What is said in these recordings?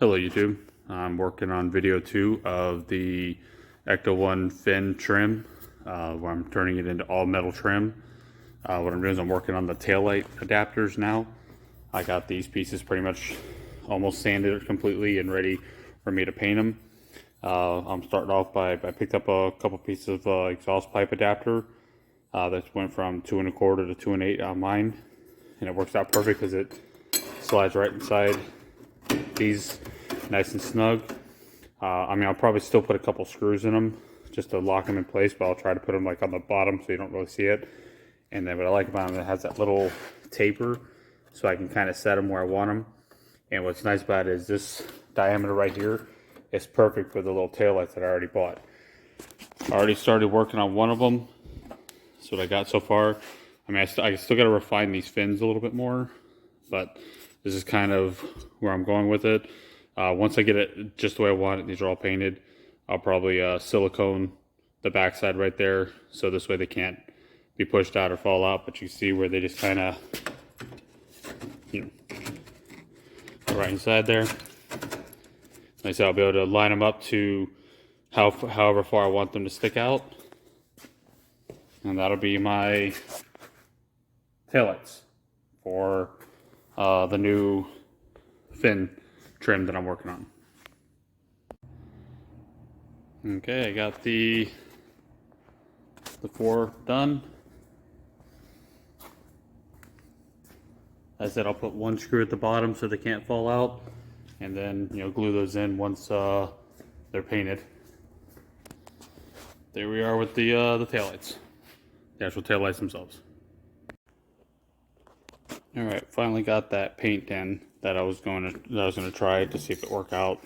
Hello YouTube. I'm working on video 2 of the Ecto 1 fin trim, where I'm turning it into all metal trim. What I'm doing is I'm working on the taillight adapters now. I got these pieces pretty much almost sanded completely and ready for me to paint them. I'm starting off by, I picked up a couple pieces of exhaust pipe adapter that went from 2 1/4 to 2 1/8 on mine, and it works out perfect because it slides right inside these nice and snug. I mean, I'll probably still put a couple screws in them just to lock them in place, but I'll try to put them like on the bottom so you don't really see it. And then what I like about them, it has that little taper so I can kind of set them where I want them. And what's nice about it is this diameter right here is perfect for the little taillights that I already bought. I already started working on one of them. That's what I got so far. I mean, I still got to refine these fins a little bit more, but this is kind of where I'm going with it. Once I get it just the way I want it, these are all painted, I'll probably silicone the backside right there, so this way they can't be pushed out or fall out, but you see where they just kind of, right inside there. Like I said, I'll be able to line them up to however far I want them to stick out. And that'll be my taillights for the new fin trim that I'm working on. Okay, I got the 4 done. As I said, I'll put one screw at the bottom so they can't fall out, and then glue those in once they're painted. There we are with the taillights, the actual taillights themselves. All right, finally got that paint in that I was going to try to see if it worked out.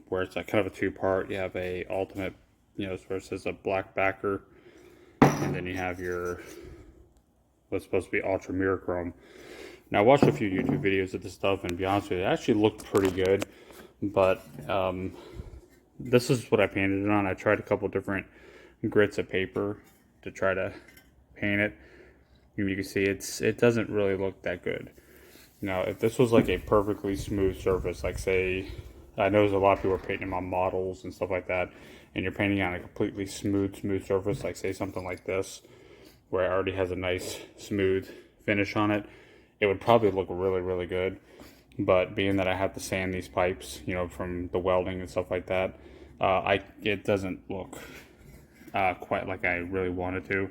Where it's like kind of a 2-part. You have a ultimate, where it says a black backer, and then you have your what's supposed to be ultra mirror chrome. Now I watched a few YouTube videos of this stuff, and to be honest with you, it actually looked pretty good. But this is what I painted it on. I tried a couple different grits of paper to try to paint it. You can see it doesn't really look that good. Now, if this was like a perfectly smooth surface, like say, I know there's a lot of people are painting them on models and stuff like that, and you're painting on a completely smooth surface, like say something like this, where it already has a nice smooth finish on it, it would probably look really good. But being that I have to sand these pipes, from the welding and stuff like that, it doesn't look quite like I really wanted to.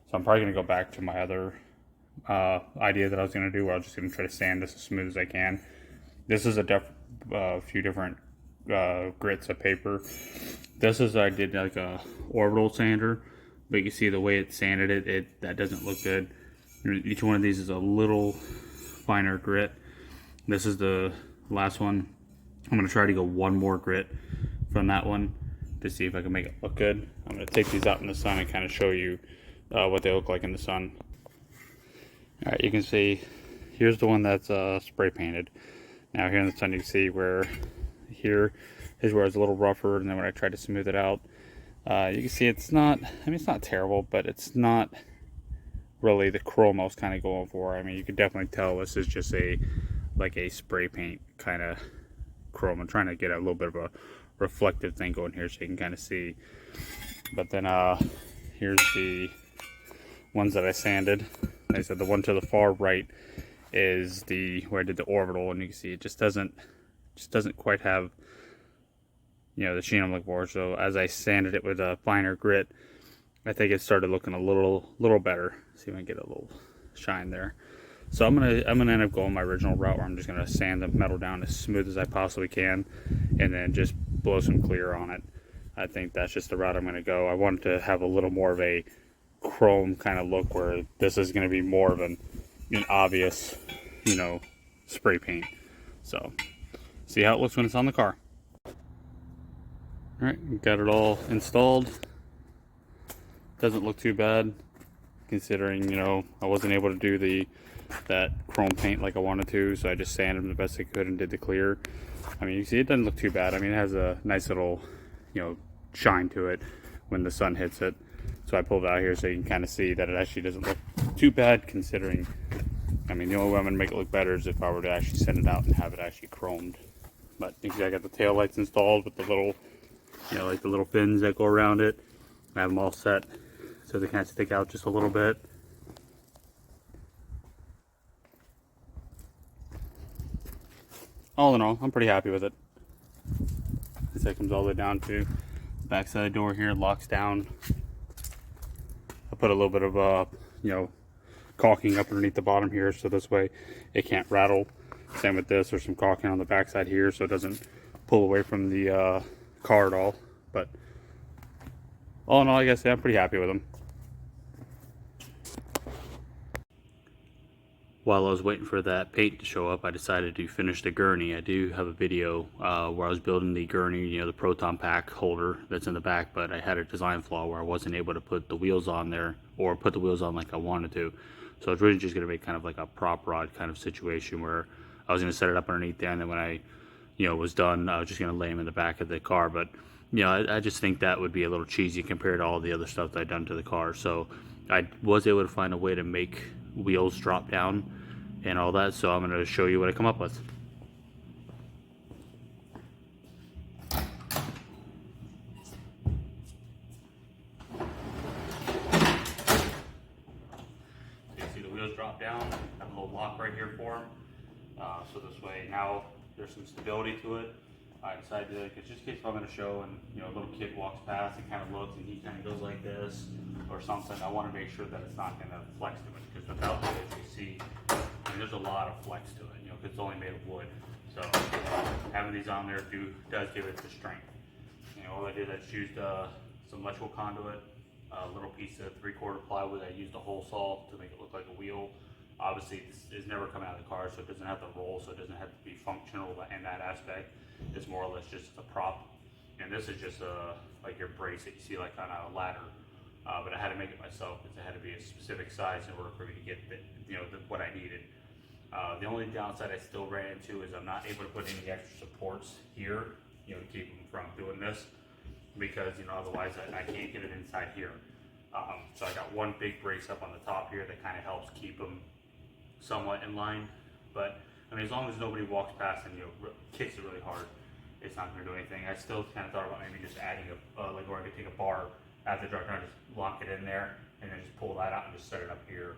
So I'm probably going to go back to my other idea that I was going to do, where I was just going to try to sand this as smooth as I can. This is a few different grits of paper. This is, I did like a orbital sander, but you see the way it sanded it, that doesn't look good. Each one of these is a little finer grit. This is the last one. I'm going to try to go one more grit from that one to see if I can make it look good. I'm going to take these out in the sun and kind of show you what they look like in the sun. Alright, you can see here's the one that's spray painted. Now here in the sun you can see where here is where it's a little rougher, and then when I tried to smooth it out, you can see it's not, I mean, it's not terrible, but it's not really the chrome I was kind of going for. I mean, you can definitely tell this is just like a spray paint kind of chrome. I'm trying to get a little bit of a reflective thing going here so you can kind of see. But then here's the ones that I sanded. Like I said, the one to the far right is where I did the orbital, and you can see it just doesn't quite have the sheen I'm looking for. So as I sanded it with a finer grit, I think it started looking a little better. See if I can get a little shine there. So I'm gonna end up going my original route, where I'm just gonna sand the metal down as smooth as I possibly can, and then just blow some clear on it. I think that's just the route I'm gonna go. I wanted to have a little more of a chrome kind of look, where this is going to be more of an obvious spray paint. So see how it looks when it's on the car. Alright, got it all installed. Doesn't look too bad, considering I wasn't able to do that chrome paint like I wanted to, so I just sanded them the best I could and did the clear. I mean, you see it doesn't look too bad. I mean, it has a nice little shine to it when the sun hits it. So I pulled it out here so you can kind of see that it actually doesn't look too bad, considering, I mean, the only way I'm going to make it look better is if I were to actually send it out and have it actually chromed. But I got the tail lights installed with the little, you know, like the little fins that go around it. I have them all set so they kind of stick out just a little bit. All in all, I'm pretty happy with it. This comes all the way down to the back side of the door here, locks down. I put a little bit of you know, caulking up underneath the bottom here, so this way it can't rattle. Same with this, there's some caulking on the back side here so it doesn't pull away from the car at all. But all in all, I guess I'm pretty happy with them. While I was waiting for that paint to show up, I decided to finish the gurney. I do have a video where I was building the gurney, you know, the proton pack holder that's in the back, but I had a design flaw where I wasn't able to put the wheels on there or put the wheels on like I wanted to. So it's really just going to be kind of like a prop rod kind of situation where I was going to set it up underneath there, and then when I, you know, was done, I was just going to lay them in the back of the car. But, you know, I just think that would be a little cheesy compared to all the other stuff that I'd done to the car. So I was able to find a way to make wheels drop down and all that, so I'm going to show you what I come up with. You see the wheels drop down, I have a little lock right here for them, so this way now there's some stability to it. I decided to, because just in case I'm going to show and, you know, a little kid walks past and kind of looks and he kind of goes like this or something, I want to make sure that it's not going to flex too much, because without it, as you see, I mean, there's a lot of flex to it, you know, because it's only made of wood. So having these on there does give it the strength. You know, all I did, I just used some electrical conduit, a little piece of 3/4 plywood. I used a hole saw to make it look like a wheel. Obviously, this is never coming out of the car, so it doesn't have to roll, so it doesn't have to be functional in that aspect. It's more or less just a prop. And this is just like your brace that you see like on a ladder. But I had to make it myself because it had to be a specific size in order for me to get what I needed. The only downside I still ran into is I'm not able to put any extra supports here, you know, to keep them from doing this, because, you know, otherwise I can't get it inside here. So I got one big brace up on the top here that kind of helps keep them somewhat in line. But I mean, as long as nobody walks past and, you know, kicks it really hard, it's not going to do anything. I still kind of thought about maybe just adding like, or I could take a bar at the truck and just lock it in there and then just pull that out and just set it up here.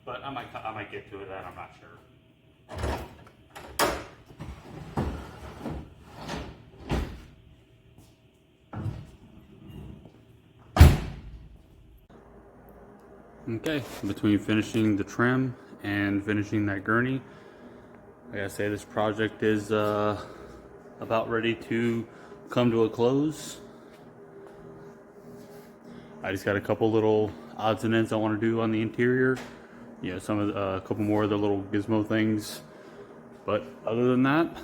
But I might get to it, then I'm not sure. Okay, between finishing the trim and finishing that gurney, I gotta say this project is about ready to come to a close. I just got a couple little odds and ends I want to do on the interior. You know, some of a couple more of the little gizmo things. But other than that,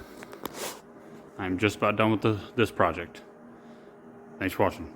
I'm just about done with this project. Thanks for watching.